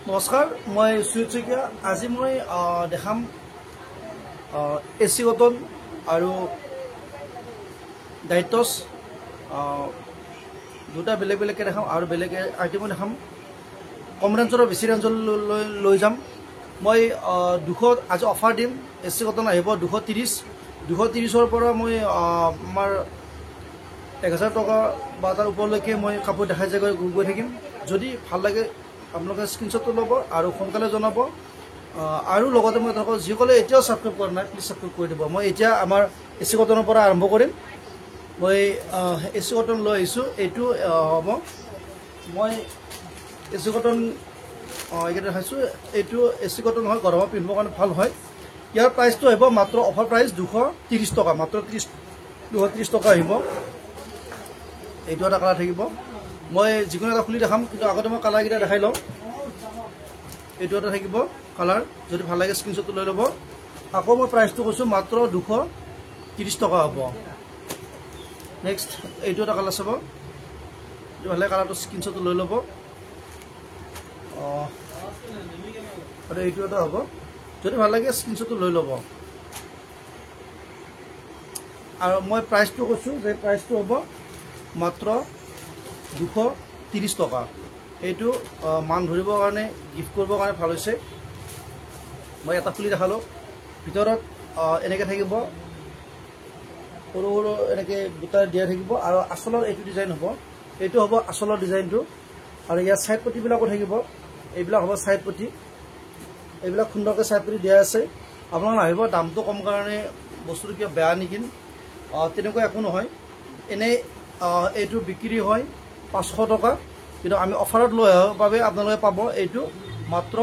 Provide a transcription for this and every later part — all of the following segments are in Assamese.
নমস্কাৰ, মই সুজিত শইকীয়া। আজি মই দেখাম এচি কটন আৰু ডাইটছ দুটা বেলেগ বেলেগকৈ দেখাম আৰু বেলেগ আইটেমো দেখাম। কম ৰেঞ্জৰ বেছি ৰেঞ্জলৈ লৈ যাম। মই 200 আজি অফাৰ দিম। এচি কটন আহিব 230 পৰা মই আমাৰ 1000 টকা বা তাৰ ওপৰলৈকে মই কাপোৰ দেখাই গৈ থাকিম। যদি ভাল লাগে আপোনালোকে স্ক্ৰীনশ্বটটো ল'ব আৰু সোনকালে জনাব। আৰু লগতে মই ধৰক যিসকলে এতিয়াও ছাবস্ক্ৰাইব কৰা নাই প্লিজ ছাবস্ক্ৰাইব কৰি দিব। মই এতিয়া আমাৰ এচি কটনৰ পৰা আৰম্ভ কৰিম। মই এচি কটন লৈ আহিছোঁ। এইটো হ'ব মই এচি কটন এইকেইটা দেখাইছোঁ। এইটো এচি কটন হয়, গৰমত পিন্ধিবৰ কাৰণে ভাল হয়। ইয়াৰ প্ৰাইচটো আহিব মাত্ৰ অফাৰ প্ৰাইচ 230 টকা, মাত্ৰ 230 টকা আহিব। এইটো এটা কালাৰ থাকিব। মই যিকোনো এটা খুলি দেখাম, কিন্তু আগতে মই কালাৰকেইটা দেখাই লওঁ। এইটো এটা থাকিব কালাৰ, যদি ভাল লাগে স্ক্ৰীনশ্বটটো লৈ ল'ব। আকৌ মই প্ৰাইচটো কৈছোঁ মাত্ৰ 230 টকা হ'ব। নেক্সট এইটো এটা কালাৰ চাব, এইটো ভাল লাগে কালাৰটো স্ক্ৰীনশ্বটটো লৈ ল'ব। আৰু এইটো এটা হ'ব, যদি ভাল লাগে স্ক্ৰীনশ্বটটো লৈ ল'ব। আৰু মই প্ৰাইচটো কৈছোঁ যে প্ৰাইচটো হ'ব মাত্ৰ 230 টকা। এইটো মান ধৰিবৰ কাৰণে, গিফ্ট কৰিবৰ কাৰণে ভাল হৈছে। মই এটা খুলি দেখালোঁ। ভিতৰত এনেকৈ থাকিব, সৰু সৰু এনেকৈ দুটা দিয়া থাকিব। আৰু আচলৰ এইটো ডিজাইন হ'ব, এইটো হ'ব আচলৰ ডিজাইনটো। আৰু ইয়াৰ ছাইড পটিবিলাকো থাকিব। এইবিলাক হ'ব ছাইড পটি, এইবিলাক সুন্দৰকৈ ছাইড পটি দিয়া আছে। আপোনালোকে নাহিব দামটো কম কাৰণে বস্তুটো কিবা বেয়া নেকি, তেনেকুৱা একো নহয়। এনেই এইটো বিক্ৰী হয় 500 টকা, কিন্তু আমি অফাৰত লৈ অহাৰ বাবে আপোনালোকে পাব এইটো মাত্ৰ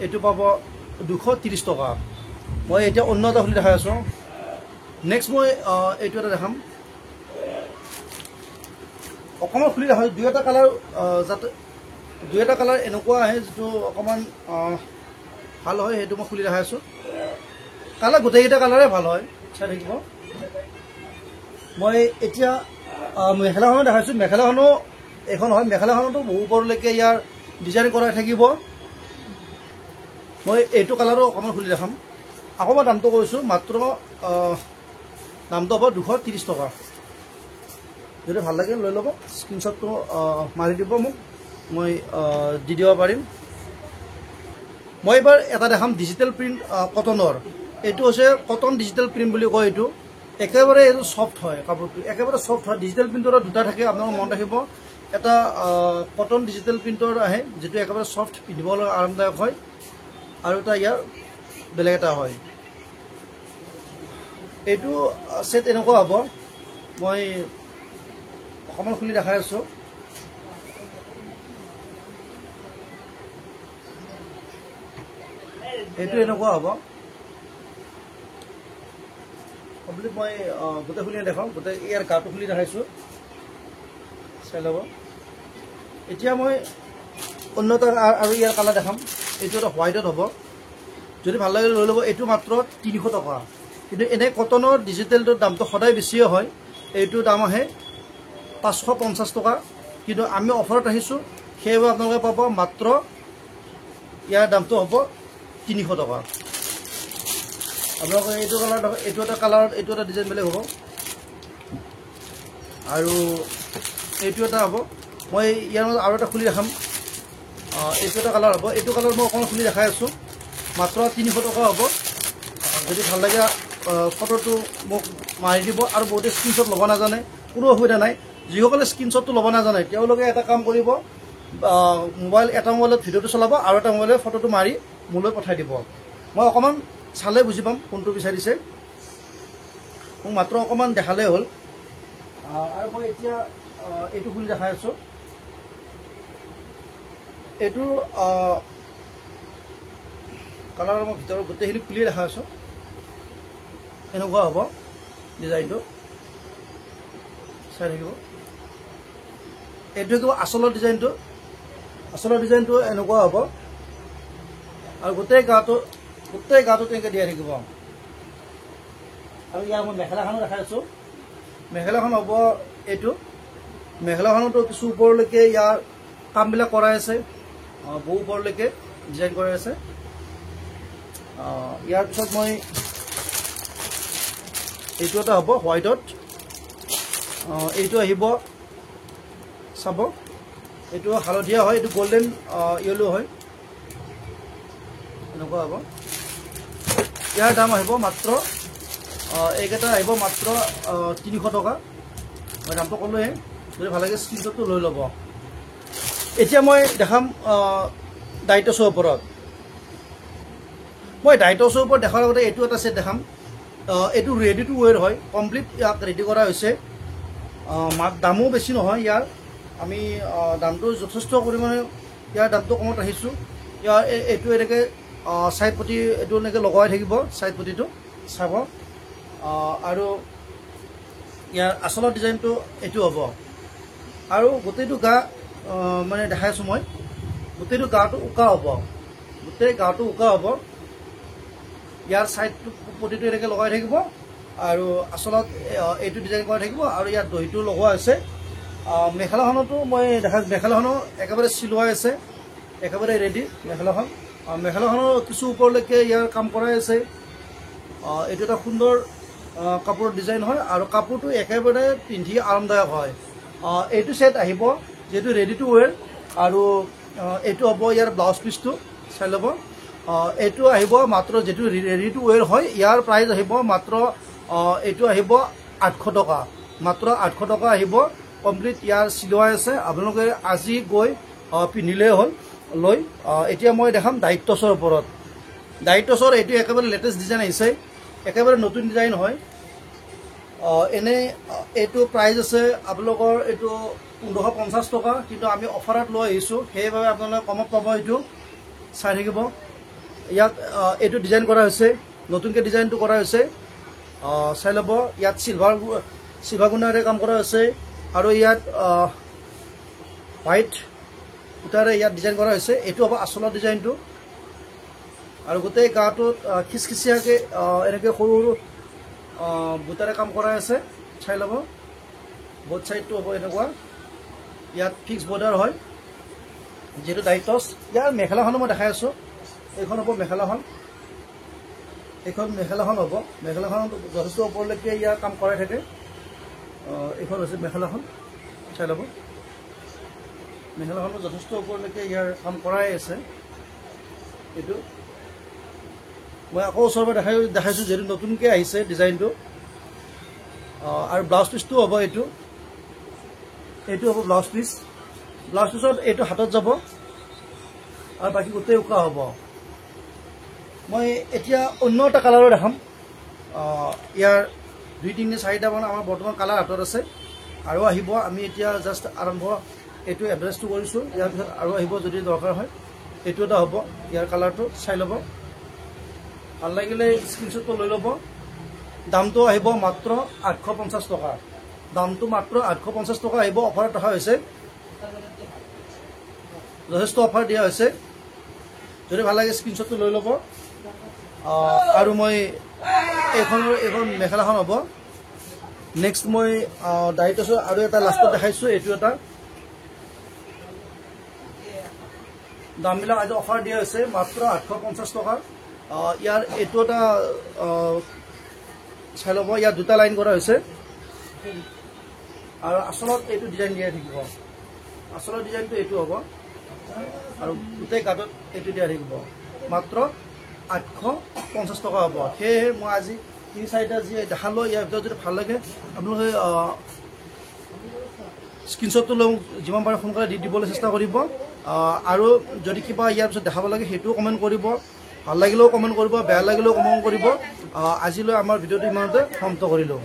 এইটো পাব 230 টকা। মই এতিয়া অন্য এটা খুলি দেখাই আছোঁ। নেক্সট মই এইটো এটা দেখাম। অকণমান খুলি দেখাওঁ। দুই এটা কালাৰ যাতে দুই এটা কালাৰ এনেকুৱা আহে যিটো অকণমান ভাল হয়, সেইটো মই খুলি দেখাই আছোঁ। কালাৰ গোটেইকেইটা কালাৰে ভাল হয়, চাই থাকিব। মই এতিয়া মেখেলাখনো দেখাইছোঁ। মেখেলাখনো এখন হয়, মেখেলাখনতো বহু ওপৰলৈকে ইয়াৰ ডিজাইন কৰা থাকিব। মই এইটো কালাৰো অকণমান খুলি দেখাম। আকৌ মই দামটো কৈছোঁ, মাত্ৰ দামটো হ'ব 230 টকা। যদি ভাল লাগে লৈ ল'ব, স্ক্ৰীনশ্বটটো মাৰি দিব মোক, মই দি দিব পাৰিম। মই এইবাৰ এটা দেখাম ডিজিটেল প্ৰিণ্ট কটনৰ। এইটো হৈছে কটন ডিজিটেল প্ৰিণ্ট বুলি কয়। এইটো একেবাৰে এইটো ছফ্ট হয়, কাপোৰটো একেবাৰে ছফ্ট হয়। ডিজিটেল প্ৰিণ্টৰ দুটা থাকে, আপোনালোকে মনত ৰাখিব। এটা কটন ডিজিটেল প্ৰিণ্টৰ আহে, যিটো একেবাৰে ছফ্ট, পিন্ধিবলৈ আৰামদায়ক হয়। আৰু এটা ইয়াৰ বেলেগ এটা হয়। এইটো ছেট এনেকুৱা হ'ব। মই অকণমান খুলি দেখাই আছোঁ। এইটো এনেকুৱা হ'ব। কমপ্লিট মই গোটেই খুলি দেখাওঁ, গোটেই ইয়াৰ গাটো খুলি দেখাইছোঁ, চাই ল'ব। এতিয়া মই অন্য এটা আৰু ইয়াৰ কালাৰ দেখাম। এইটো এটা হোৱাইটত হ'ব, যদি ভাল লাগে লৈ ল'ব। এইটো মাত্ৰ 300 টকা। কিন্তু এনে কটনৰ ডিজিটেলটোৰ দামটো সদায় বেছিয়ে হয়। এইটো দাম আহে 550 টকা, কিন্তু আমি অফাৰত আহিছোঁ, সেইবাবে আপোনালোকে পাব মাত্ৰ ইয়াৰ দামটো হ'ব 300 টকা। আপোনালোকে এইটো কালাৰ, এইটো এটা কালাৰত এইটো এটা ডিজাইন বেলেগ হ'ব, আৰু এইটো এটা হ'ব। মই ইয়াৰ মাজত আৰু এটা খুলি দেখাম। এইটো এটা কালাৰ হ'ব। এইটো কালাৰ মই অকণমান খুলি দেখাই আছোঁ, মাত্ৰ 300 টকা হ'ব। যদি ভাল লাগে ফটোটো মোক মাৰি দিব। আৰু বহুতে স্ক্ৰীনশ্বট ল'ব নাজানে, কোনো অসুবিধা নাই। যিসকলে স্ক্ৰীনশ্বটটো ল'ব নাজানে তেওঁলোকে এটা কাম কৰিব, এটা মোবাইলত ভিডিঅ'টো চলাব আৰু এটা মোবাইলত ফটোটো মাৰি মোলৈ পঠাই দিব। মই অকণমান চালে বুজি পাম কোনটো বিচাৰিছে, মোক মাত্ৰ অকণমান দেখালেই হ'ল। আৰু মই এতিয়া এইটো খুলি দেখাই আছোঁ। এইটো কালাৰৰ মই ভিতৰত গোটেইখিনি খুলিয়ে দেখাই আছোঁ। এনেকুৱা হ'ব ডিজাইনটো, চাই থাকিব। এইটো কিবা আচলৰ ডিজাইনটো, আচলৰ ডিজাইনটো এনেকুৱা হ'ব। আৰু গোটেই গাটো তেনেকৈ দিয়া থাকিব। আৰু ইয়াৰ মই মেখেলাখনো দেখাই আছোঁ। মেখেলাখন হ'ব এইটো। মেখেলাখনতো কিছু ওপৰলৈকে ইয়াৰ কামবিলাক কৰাই আছে। বহু ওপৰলৈকে ডিজাইন কৰা আছে। ইয়াৰ পিছত মই এইটো এটা হ'ব হোৱাইটত, এইটো আহিব চাব, এইটো হালধীয়া হয়, এইটো গল্ডেন য়েলো হয়, এনেকুৱা হ'ব। ইয়াৰ দাম আহিব মাত্ৰ এইকেইটা আহিব মাত্ৰ 300 টকা। মই দামটো ক'লোৱে, যদি ভাল লাগে স্ক্ৰীনশ্বটটো লৈ ল'ব। এতিয়া মই দেখাম ডাইটছৰ ওপৰত। মই ডাইটছৰ ওপৰত দেখাৰ লগতে এইটো এটা ছেট দেখাম। এইটো ৰেডি টু ৱেৰ হয়, কমপ্লিট ইয়াক ৰেডি কৰা হৈছে। দামো বেছি নহয় ইয়াৰ, আমি দামটো যথেষ্ট পৰিমাণে ইয়াৰ দামটো কমত ৰাখিছোঁ। ইয়াৰ এইটো এনেকৈ ছাইড পটি এইটো এনেকৈ লগাই থাকিব, ছাইড পটিটো চাব। আৰু ইয়াৰ আচলৰ ডিজাইনটো এইটো হ'ব। আৰু গোটেইটো গা মানে দেখাই আছোঁ মই, গোটেইটো গাটো উকা হ'ব, গোটেই গাটো উকা হ'ব। ইয়াৰ ছাইডটো পটিটো এনেকৈ লগাই থাকিব আৰু আচলত এইটো ডিজাইন কৰা থাকিব। আৰু ইয়াত দহিটো লগোৱা হৈছে। মেখেলাখনতো মই দেখাইছোঁ, মেখেলাখনো একেবাৰে চিলোৱাই আছে, একেবাৰে ৰেডি মেখেলাখন। মেখেলাখনৰ কিছু ওপৰলৈকে ইয়াৰ কাম কৰাই আছে। এইটো এটা সুন্দৰ কাপোৰৰ ডিজাইন হয় আৰু কাপোৰটো একেবাৰে পিন্ধি আৰামদায়ক হয়। এইটো ছেট আহিব যিহেতু ৰেডি টু ৱেৰ, আৰু এইটো হ'ব ইয়াৰ ব্লাউজ পিচটো, চাই ল'ব। এইটো আহিব মাত্ৰ, যিটো ৰেডি টু ৱেৰ হয় ইয়াৰ প্ৰাইচ আহিব মাত্ৰ, এইটো আহিব 800 টকা, মাত্ৰ 800 টকা আহিব। কমপ্লিট ইয়াৰ চিলোৱাই আছে, আপোনালোকে আজি গৈ পিন্ধিলেই হ'ল লৈ। এতিয়া মই দেখাম ডাইটছৰ ওপৰত। ডাইটছৰ এইটো একেবাৰে লেটেষ্ট ডিজাইন আহিছে, একেবাৰে নতুন ডিজাইন হয়। এনেই এইটো প্ৰাইচ আছে আপোনালোকৰ এইটো 1550 টকা, কিন্তু আমি অফাৰত লৈ আহিছোঁ, সেইবাবে আপোনালোকে কমত পাব। এইটো চাই থাকিব। ইয়াত এইটো ডিজাইন কৰা হৈছে, নতুনকৈ ডিজাইনটো কৰা হৈছে, চাই ল'ব। ইয়াত চিলভাৰ গুণাৰে কাম কৰা হৈছে আৰু ইয়াত হোৱাইট সূতাৰে ইয়াত ডিজাইন কৰা হৈছে। এইটো হ'ব আচলৰ ডিজাইনটো। আৰু গোটেই গাটোত খিচখিচিয়াকৈ এনেকৈ সৰু সৰু বুটাৰে কাম কৰা আছে, চাই ল'ব। বোথ চাইডটো হ'ব এনেকুৱা। ইয়াত ফিক্স বৰ্ডাৰ হয় যিহেতু ডাইটছ। ইয়াৰ মেখেলাখনো মই দেখাই আছোঁ, এইখন হ'ব মেখেলাখন, এইখন মেখেলাখন হ'ব। মেখেলাখন যথেষ্ট ওপৰলৈকে ইয়াৰ কাম কৰাই থাকে। এইখন হৈছে মেখেলাখন, চাই ল'ব। মেখেলাখনো যথেষ্ট ওপৰলৈকে ইয়াৰ কাম কৰাই আছে। এইটো মই আকৌ ওচৰৰ পৰা দেখাইছোঁ যিহেতু নতুনকৈ আহিছে ডিজাইনটো। আৰু ব্লাউজ পিচটো হ'ব এইটো, এইটো হ'ব ব্লাউজ পিচ। ব্লাউজ পিচত এইটো হাতত যাব আৰু বাকী গোটেই উকা হ'ব। মই এতিয়া অন্য এটা কালাৰো দেখাম। ইয়াৰ 2-3-4টামান আমাৰ বৰ্তমান কালাৰ হাতত আছে, আৰু আহিব। আমি এতিয়া জাষ্ট আৰম্ভ এইটো এড্ৰেছটো কৰিছোঁ, ইয়াৰ পিছত আৰু আহিব যদি দৰকাৰ হয়। এইটো এটা হ'ব, ইয়াৰ কালাৰটো চাই ল'ব। ভাল লাগিলে স্ক্ৰীনশ্বটটো লৈ ল'ব। দামটো আহিব মাত্ৰ 850 টকা, দামটো মাত্ৰ 850 টকা আহিব। অফাৰত ৰখা হৈছে, যথেষ্ট অফাৰ দিয়া হৈছে। যদি ভাল লাগে স্ক্ৰীনশ্বটটো লৈ ল'ব। আৰু মই এইখন মেখেলাখন হ'ব। নেক্সট মই ডাইটছৰ আৰু এটা লাষ্টত দেখাইছোঁ, এইটো এটা। দামবিলাক আজি অফাৰ দিয়া হৈছে মাত্ৰ 850 টকা। ইয়াৰ এইটো এটা চাই ল'ব। ইয়াত দুটা লাইন কৰা হৈছে আৰু আচলত এইটো ডিজাইন দিয়া থাকিব। আচলৰ ডিজাইনটো এইটো হ'ব আৰু গোটেই গাঁতত এইটো দিয়া থাকিব। মাত্ৰ 850 টকা হ'ব। সেয়েহে মই আজি 3-4টা যি দেখালোঁ, ইয়াৰ ভিতৰত যদি ভাল লাগে আপোনালোকে স্ক্ৰীনশ্বটটো লৈ যিমান পাৰে সোনকালে দিবলৈ চেষ্টা কৰিব। আৰু যদি কিবা ইয়াৰ পিছত দেখাব লাগে সেইটোও কমেণ্ট কৰিব। ভাল লাগিলেও কমেণ্ট কৰিব, বেয়া লাগিলেও কমেণ্ট কৰিব। আজিলৈ আমাৰ ভিডিঅ'টো ইমানতে সমাপ্ত কৰিলোঁ।